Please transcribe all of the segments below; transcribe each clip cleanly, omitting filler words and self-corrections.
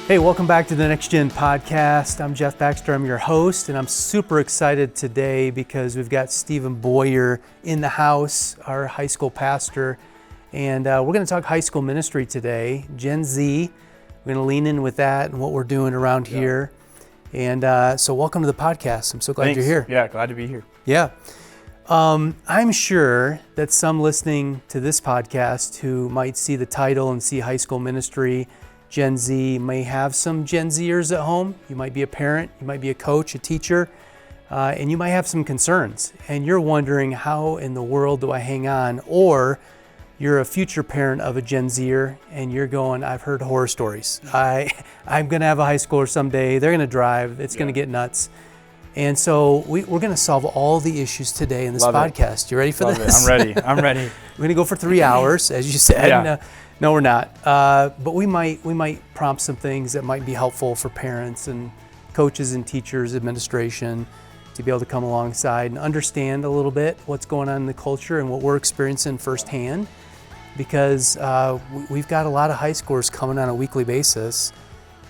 Hey, welcome back to the Next Gen podcast. I'm Jeff Baxter, I'm your host, and I'm super excited today because we've got Stephen Boyer in the house, our high school pastor, and we're going to talk high school ministry today, Gen Z. We're going to lean in with that and what we're doing around here. And so welcome to the podcast. I'm so glad you're here. Yeah, glad to be here. Yeah. I'm sure that some listening to this podcast who might see the title and see high school ministry, Gen Z, may have some Gen Zers at home. You might be a parent, you might be a coach, a teacher, and you might have some concerns. And you're wondering, how in the world do I hang on? Or you're a future parent of a Gen Zer and you're going, I've heard horror stories. I'm going to have a high schooler someday. They're going to drive. It's going to get nuts. And so we're going to solve all the issues today in this podcast. You ready for this? I'm ready. We're going to go for 3 hours, as you said. Yeah. No, we're not. But we might prompt some things that might be helpful for parents and coaches and teachers, administration, to be able to come alongside and understand a little bit what's going on in the culture and what we're experiencing firsthand. Because we've got a lot of high schoolers coming on a weekly basis.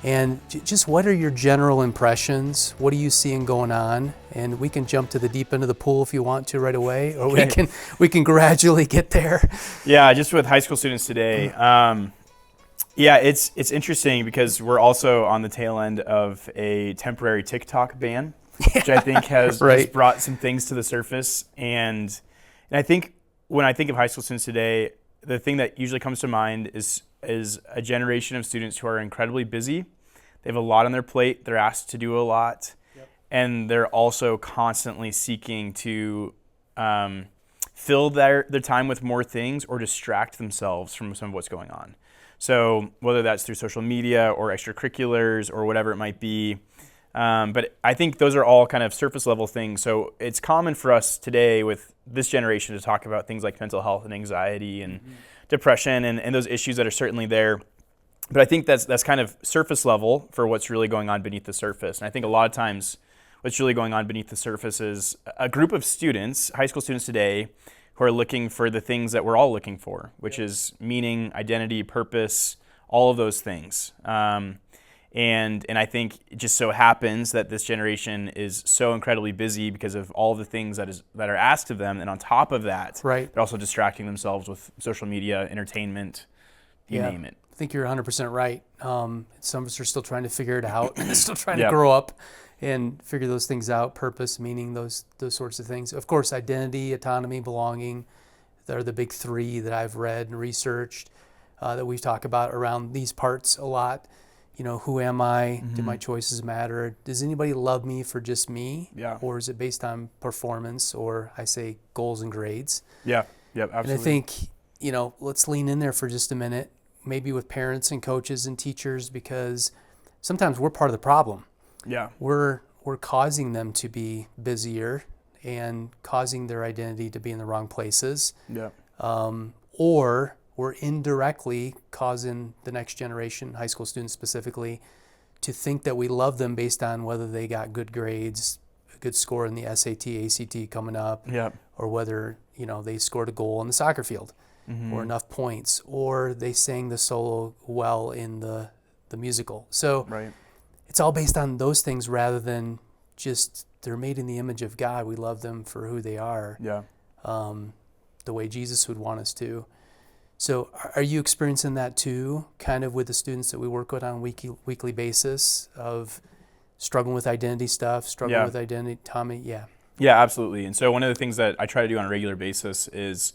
And just what are your general impressions? What are you seeing going on? And we can jump to the deep end of the pool if you want to right away, or we can gradually get there. Yeah, just with high school students today. It's interesting because we're also on the tail end of a temporary TikTok ban, which I think has brought some things to the surface. And I think when I think of high school students today, the thing that usually comes to mind is a generation of students who are incredibly busy. They have a lot on their plate. They're asked to do a lot. Yep. And they're also constantly seeking to fill their time with more things or distract themselves from some of what's going on. So whether that's through social media or extracurriculars or whatever it might be. But I think those are all kind of surface level things. So it's common for us today with this generation to talk about things like mental health and anxiety and depression and those issues that are certainly there. But I think that's kind of surface level for what's really going on beneath the surface. And I think a lot of times what's really going on beneath the surface is a group of students, high school students today, who are looking for the things that we're all looking for, which is meaning, identity, purpose, all of those things. And I think it just so happens that this generation is so incredibly busy because of all the things that are asked of them. And on top of that, they're also distracting themselves with social media, entertainment, you name it. I think you're 100% right. Some of us are still trying to figure it out, still trying to grow up and figure those things out, purpose, meaning, those sorts of things. Of course, identity, autonomy, belonging, they're the big three that I've read and researched that we talk about around these parts a lot. You know, who am I? Do my choices matter? Does anybody love me for just me? Yeah. Or is it based on performance, or I say goals and grades? Yeah, absolutely. And I think, let's lean in there for just a minute, maybe with parents and coaches and teachers, because sometimes we're part of the problem. Yeah. We're causing them to be busier and causing their identity to be in the wrong places. Yeah. Or we're indirectly causing the next generation, high school students specifically, to think that we love them based on whether they got good grades, a good score in the SAT, ACT coming up, or whether they scored a goal on the soccer field, or enough points, or they sang the solo well in the musical. So it's all based on those things rather than just they're made in the image of God. We love them for who they are, the way Jesus would want us to. So are you experiencing that too, kind of with the students that we work with on a weekly basis, of struggling with identity stuff, struggling with identity, Tommy? Yeah, absolutely. And so one of the things that I try to do on a regular basis is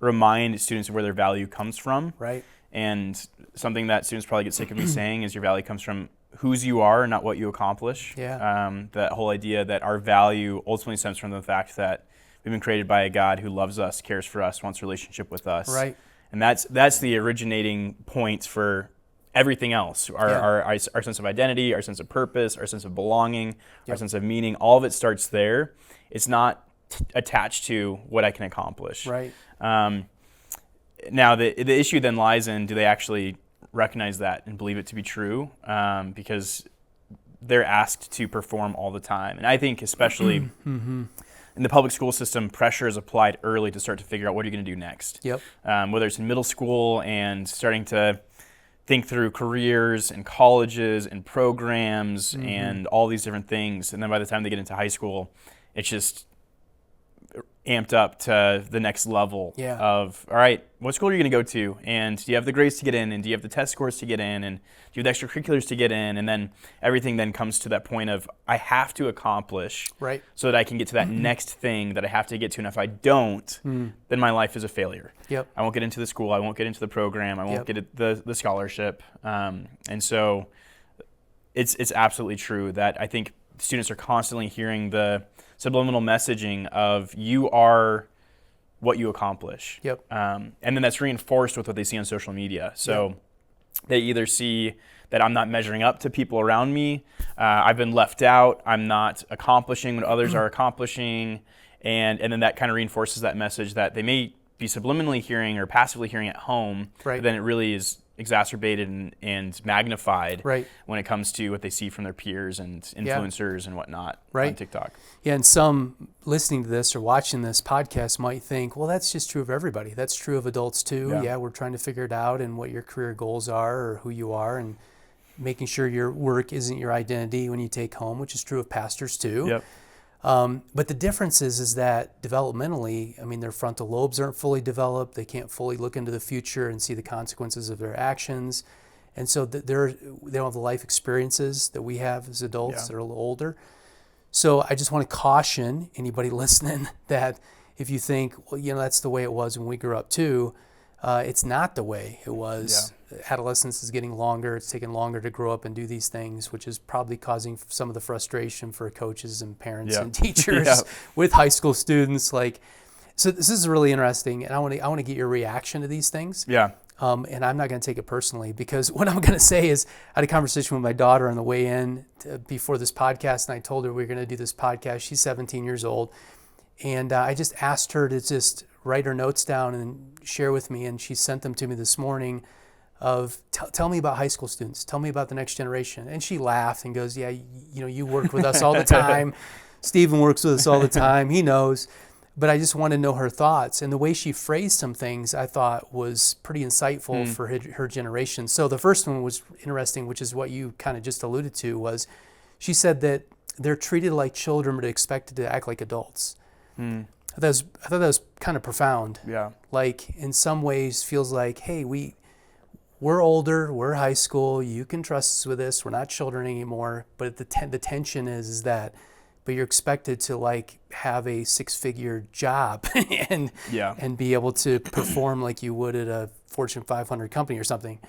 remind students of where their value comes from. Right. And something that students probably get sick of me saying is your value comes from whose you are, not what you accomplish. Yeah. That whole idea that our value ultimately stems from the fact that we've been created by a God who loves us, cares for us, wants a relationship with us. Right. And that's the originating point for everything else. Our sense of identity, our sense of purpose, our sense of belonging, our sense of meaning, all of it starts there. It's not attached to what I can accomplish. Right. Now, the issue then lies in, do they actually recognize that and believe it to be true? Because they're asked to perform all the time. And I think especially in the public school system, pressure is applied early to start to figure out what are you going to do next. Yep. Whether it's in middle school and starting to think through careers and colleges and programs and all these different things. And then by the time they get into high school, it's just amped up to the next level of, all right, what school are you going to go to? And do you have the grades to get in? And do you have the test scores to get in? And do you have the extracurriculars to get in? And then everything then comes to that point of, I have to accomplish so that I can get to that next thing that I have to get to. And if I don't, then my life is a failure. I won't get into the school. I won't get into the program. I won't get the scholarship. And so it's absolutely true that I think students are constantly hearing the subliminal messaging of you are what you accomplish. And then that's reinforced with what they see on social media. So they either see that I'm not measuring up to people around me, I've been left out, I'm not accomplishing what others are accomplishing, and then that kind of reinforces that message that they may be subliminally hearing or passively hearing at home, but then it really is exacerbated and magnified when it comes to what they see from their peers and influencers and whatnot on TikTok. And some listening to this or watching this podcast might think, well, that's just true of everybody. That's true of adults too. We're trying to figure it out and what your career goals are or who you are and making sure your work isn't your identity when you take home, which is true of pastors too. But the difference is that developmentally, I mean, their frontal lobes aren't fully developed. They can't fully look into the future and see the consequences of their actions. And so they don't have the life experiences that we have as adults that are a little older. So I just want to caution anybody listening that if you think, well, that's the way it was when we grew up too, it's not the way it was. Adolescence is getting longer. It's taking longer to grow up and do these things, which is probably causing some of the frustration for coaches and parents and teachers with high school students. So this is really interesting, and I want to get your reaction to these things. And I'm not going to take it personally, because what I'm going to say is I had a conversation with my daughter on the way in before this podcast, and I told her we were going to do this podcast. She's 17 years old, and I just asked her to just write her notes down and share with me, and she sent them to me this morning of tell me about high school students. Tell me about the next generation. And she laughed and goes, you work with us all the time. Stephen works with us all the time. He knows. But I just want to know her thoughts. And the way she phrased some things I thought was pretty insightful for her generation. So the first one was interesting, which is what you kind of just alluded to, was she said that they're treated like children but expected to act like adults. I thought that was kind of profound. Like in some ways feels like, hey, we're older, we're high school, you can trust us with this, we're not children anymore. But the tension is that, but you're expected to have a 6-figure job and be able to perform like you would at a Fortune 500 company or something.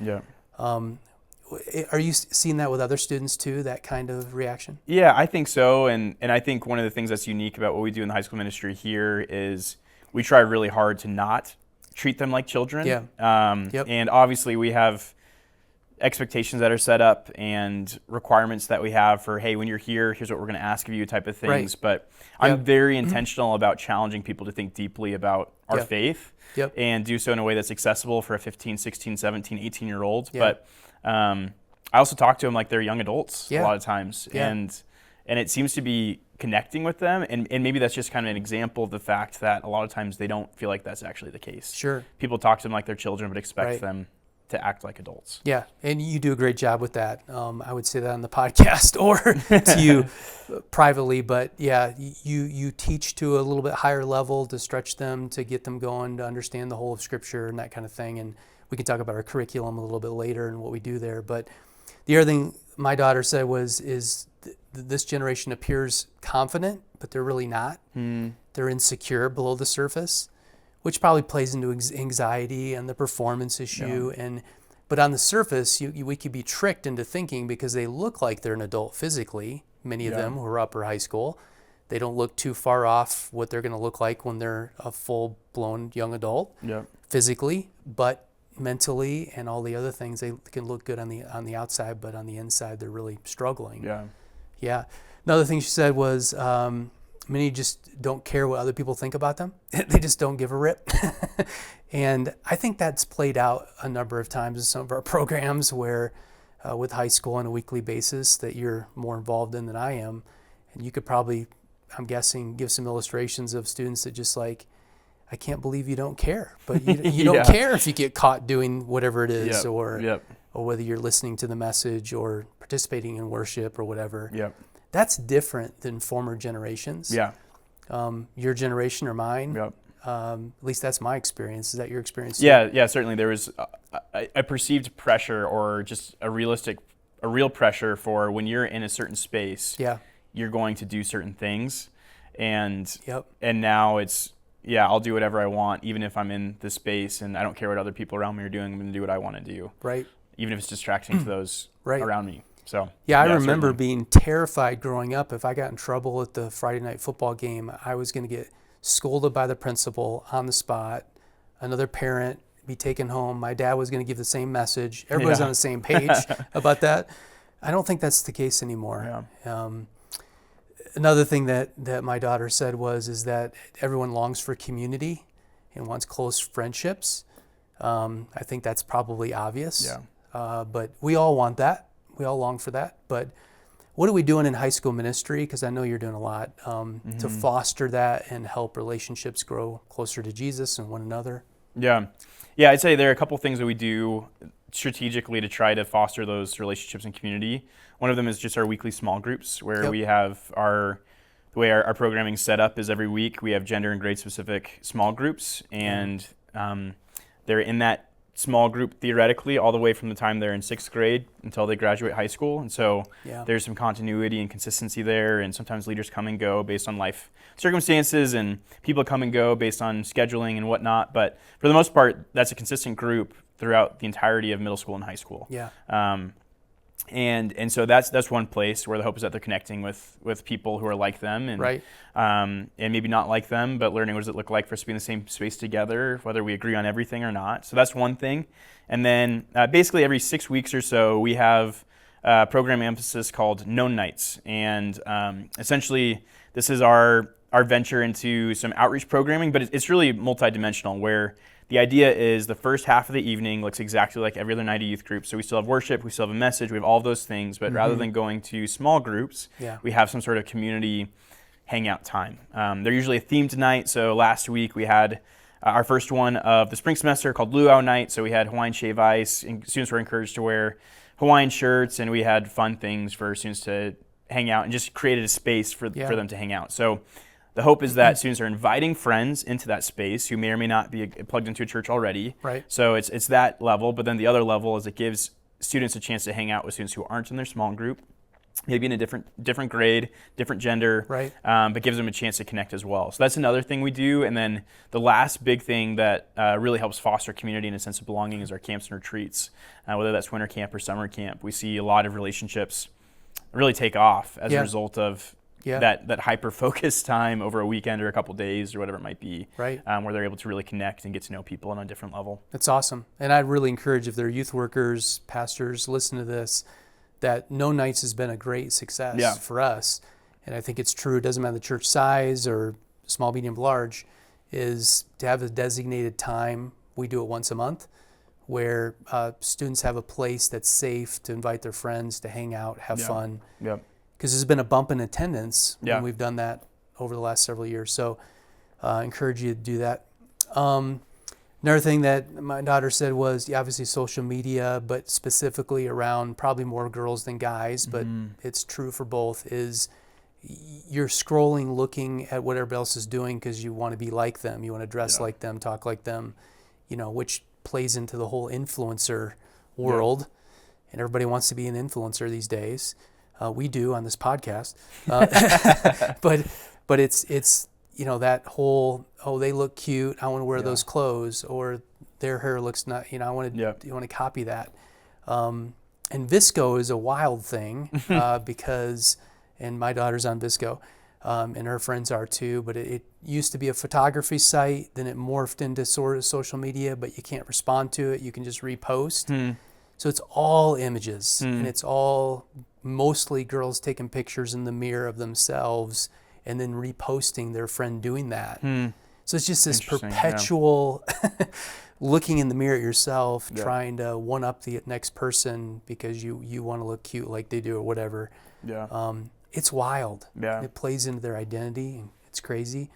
Are you seeing that with other students too, that kind of reaction? Yeah, I think so. And I think one of the things that's unique about what we do in the high school ministry here is we try really hard to not treat them like children. And obviously we have expectations that are set up and requirements that we have for, hey, when you're here, here's what we're going to ask of you type of things. But I'm very intentional about challenging people to think deeply about our faith and do so in a way that's accessible for a 15, 16, 17, 18-year-old. But I also talk to them like they're young adults a lot of times. And it seems to be connecting with them. And maybe that's just kind of an example of the fact that a lot of times they don't feel like that's actually the case. People talk to them like they're children but expect them to act like adults. And you do a great job with that. I would say that on the podcast or to you privately, but you teach to a little bit higher level to stretch them, to get them going, to understand the whole of Scripture and that kind of thing. And we can talk about our curriculum a little bit later and what we do there. But the other thing my daughter said is this generation appears confident, but they're really not. They're insecure below the surface, which probably plays into anxiety and the performance issue. But on the surface, we could be tricked into thinking, because they look like they're an adult physically, many of them who are upper high school, they don't look too far off what they're going to look like when they're a full-blown young adult physically, but mentally and all the other things, they can look good on the outside, but on the inside, they're really struggling. Another thing she said was, many just don't care what other people think about them. They just don't give a rip. And I think that's played out a number of times in some of our programs where with high school on a weekly basis that you're more involved in than I am. And you could probably, I'm guessing, give some illustrations of students that just I can't believe you don't care. But you don't care if you get caught doing whatever it is or or whether you're listening to the message or participating in worship or whatever. Yep. That's different than former generations. Yeah. Your generation or mine. Yep. At least that's my experience. Is that your experience too? Yeah, certainly. There was a perceived pressure, or just a real pressure for when you're in a certain space, you're going to do certain things. And now it's, I'll do whatever I want, even if I'm in this space and I don't care what other people around me are doing. I'm going to do what I want to do. Right. Even if it's distracting to those around me. So I remember being terrified growing up. If I got in trouble at the Friday night football game, I was going to get scolded by the principal on the spot, another parent be taken home. My dad was going to give the same message. Everybody's on the same page about that. I don't think that's the case anymore. Yeah. Another thing that my daughter said is that everyone longs for community and wants close friendships. I think that's probably obvious. Yeah. But we all want that. We all long for that. But what are we doing in high school ministry? Because I know you're doing a lot to foster that and help relationships grow closer to Jesus and one another. Yeah, I'd say there are a couple things that we do strategically to try to foster those relationships and community. One of them is just our weekly small groups, where we have the way our programming is set up is every week we have gender and grade specific small groups, and they're in that small group theoretically all the way from the time they're in 6th grade until they graduate high school. And so there's some continuity and consistency there, and sometimes leaders come and go based on life circumstances, and people come and go based on scheduling and whatnot. But for the most part, that's a consistent group throughout the entirety of middle school and high school. Yeah. And so that's one place where the hope is that they're connecting with people who are like them, and and maybe not like them, but learning what does it look like for us to be in the same space together, whether we agree on everything or not. So that's one thing. And then basically every 6 weeks or so, we have a program emphasis called Known Nights, and essentially this is our venture into some outreach programming, but it's really multidimensional, where the idea is the first half of the evening looks exactly like every other night of youth group. So we still have worship, we still have a message, we have all those things, but rather than going to small groups, we have some sort of community hangout time. They're usually a themed night. So last week we had our first one of the spring semester called Luau Night. So we had Hawaiian Shave Ice, and students were encouraged to wear Hawaiian shirts, and we had fun things for students to hang out, and just created a space for them to hang out. So the hope is that students are inviting friends into that space who may or may not be plugged into a church already. Right. So it's that level, but then the other level is it gives students a chance to hang out with students who aren't in their small group, maybe in a different grade, different gender, but gives them a chance to connect as well. So that's another thing we do. And then the last big thing that really helps foster community and a sense of belonging is our camps and retreats, whether that's winter camp or summer camp. We see a lot of relationships really take off as a result of that hyper-focused time over a weekend or a couple days or whatever it might be, where they're able to really connect and get to know people on a different level. That's awesome. And I'd really encourage, if they're youth workers, pastors, listen to this, that Known Nights has been a great success for us. And I think it's true. It doesn't matter the church size or small, medium, large, is to have a designated time. We do it once a month, where students have a place that's safe to invite their friends to hang out, have fun. Because there's been a bump in attendance when we've done that over the last several years. So I encourage you to do that. Another thing that my daughter said was obviously social media, but specifically around probably more girls than guys, but it's true for both, is you're scrolling, looking at what everybody else is doing because you want to be like them. You want to dress like them, talk like them, which plays into the whole influencer world. And everybody wants to be an influencer these days. We do on this podcast, but it's that whole, they look cute, I want to wear those clothes, or their hair looks not, I want to copy that. And Visco is a wild thing because, and my daughter's on Visco, and her friends are too. But it used to be a photography site, then it morphed into sort of social media, but you can't respond to it; you can just repost. So it's all images, and it's all mostly girls taking pictures in the mirror of themselves and then reposting their friend doing that. So it's just this perpetual looking in the mirror at yourself, trying to one-up the next person because you want to look cute like they do or whatever. It's wild. It plays into their identity, and it's crazy.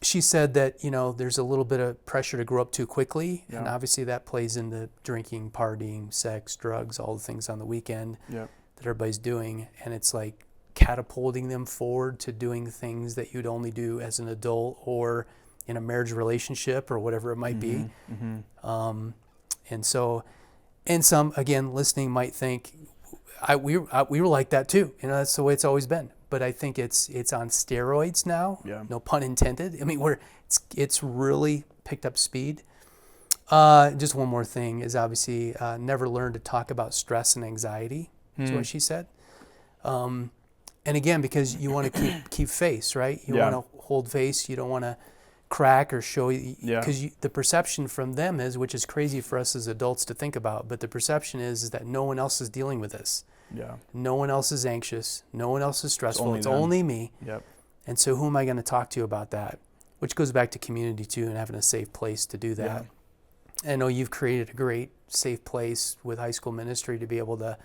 She said that, there's a little bit of pressure to grow up too quickly. Yeah. And obviously that plays into drinking, partying, sex, drugs, all the things on the weekend that everybody's doing. And it's like catapulting them forward to doing things that you'd only do as an adult or in a marriage relationship or whatever it might be. And so, and some, again, listening might think, we were like that too. That's the way it's always been. But I think it's on steroids now. Yeah. No pun intended. I mean, it's really picked up speed. Just one more thing is obviously never learn to talk about stress and anxiety. Is what she said. And again, because you want to keep face, right? You want to hold face. You don't want to crack or show. Because the perception from them is, which is crazy for us as adults to think about, but the perception is that no one else is dealing with this. Yeah. No one else is anxious. No one else is stressful. It's them. only me. Yep. And so who am I going to talk to about that? Which goes back to community too, and having a safe place to do that. Yeah. I know you've created a great safe place with high school ministry to be able to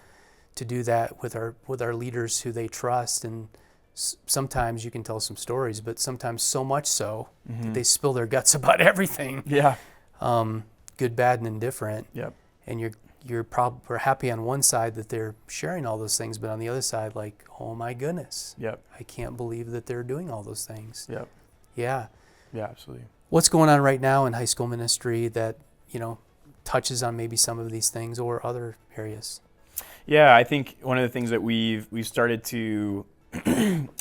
do that with our leaders who they trust. And sometimes you can tell some stories, but sometimes so much so that they spill their guts about everything. Yeah. Good, bad, and indifferent. Yep. And you're probably happy on one side that they're sharing all those things, but on the other side, like, oh my goodness. Yep. I can't believe that they're doing all those things. Yep. Yeah. Yeah, absolutely. What's going on right now in high school ministry that, touches on maybe some of these things or other areas? Yeah, I think one of the things that we've started to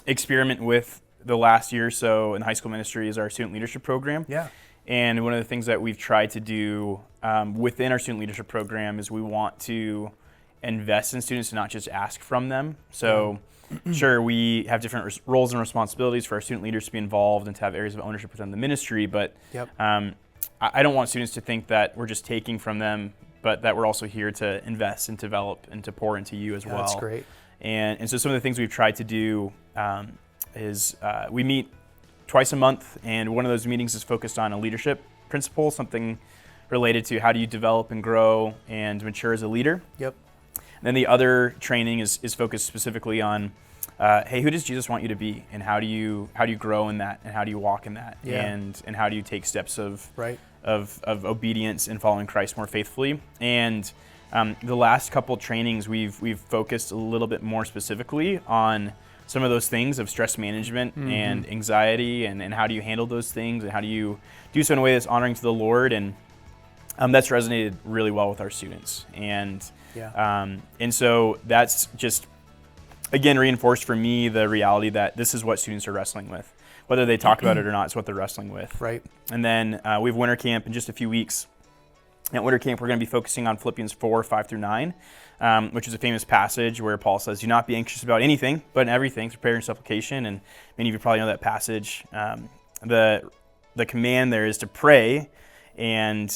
experiment with the last year or so in high school ministry is our student leadership program. Yeah. And one of the things that we've tried to do within our student leadership program is we want to invest in students and not just ask from them. So sure, we have different roles and responsibilities for our student leaders to be involved and to have areas of ownership within the ministry, but I don't want students to think that we're just taking from them, but that we're also here to invest and develop and to pour into you as well. That's great. And so some of the things we've tried to do is we meet twice a month, and one of those meetings is focused on a leadership principle, something related to how do you develop and grow and mature as a leader. Yep. And then the other training is focused specifically on, hey, who does Jesus want you to be, and how do you grow in that, and how do you walk in that, and how do you take steps of obedience and following Christ more faithfully. And the last couple trainings we've focused a little bit more specifically on some of those things of stress management and anxiety, and how do you handle those things, and how do you do so in a way that's honoring to the Lord. And that's resonated really well with our students. And so that's just, again, reinforced for me the reality that this is what students are wrestling with. Whether they talk about it or not, it's what they're wrestling with. Right. And then we have winter camp in just a few weeks. At winter camp, we're going to be focusing on Philippians 4, 5 through 9, which is a famous passage where Paul says, do not be anxious about anything, but in everything, through prayer and supplication. And many of you probably know that passage. The command there is to pray, and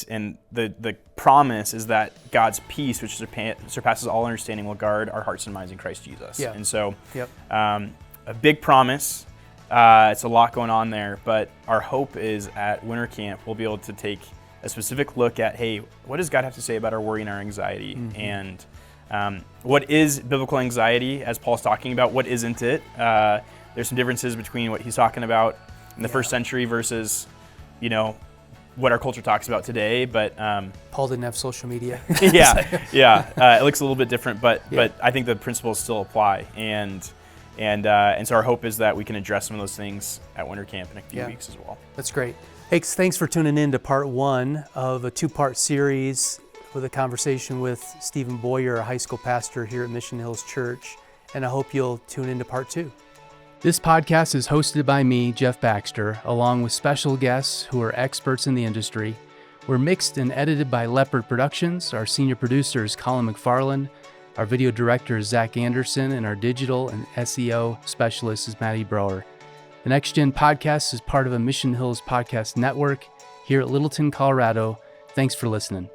the promise is that God's peace, which surpasses all understanding, will guard our hearts and minds in Christ Jesus. Yeah. And so a big promise. It's a lot going on there, but our hope is at winter camp we'll be able to take a specific look at, hey, what does God have to say about our worry and our anxiety? And what is biblical anxiety, as Paul's talking about? What isn't it? There's some differences between what he's talking about in the first century versus, what our culture talks about today. But Paul didn't have social media. It looks a little bit different, but I think the principles still apply. And so our hope is that we can address some of those things at winter camp in a few weeks as well. That's great. Hey, thanks for tuning in to part 1 of a 2-part series with a conversation with Stephen Boyer, a high school pastor here at Mission Hills Church. And I hope you'll tune into part 2. This podcast is hosted by me, Jeff Baxter, along with special guests who are experts in the industry. We're mixed and edited by Leopard Productions. Our senior producer is Colin McFarland. Our video director is Zach Anderson, and our digital and SEO specialist is Maddie Brower. The Next Gen Podcast is part of a Mission Hills podcast network here at Littleton, Colorado. Thanks for listening.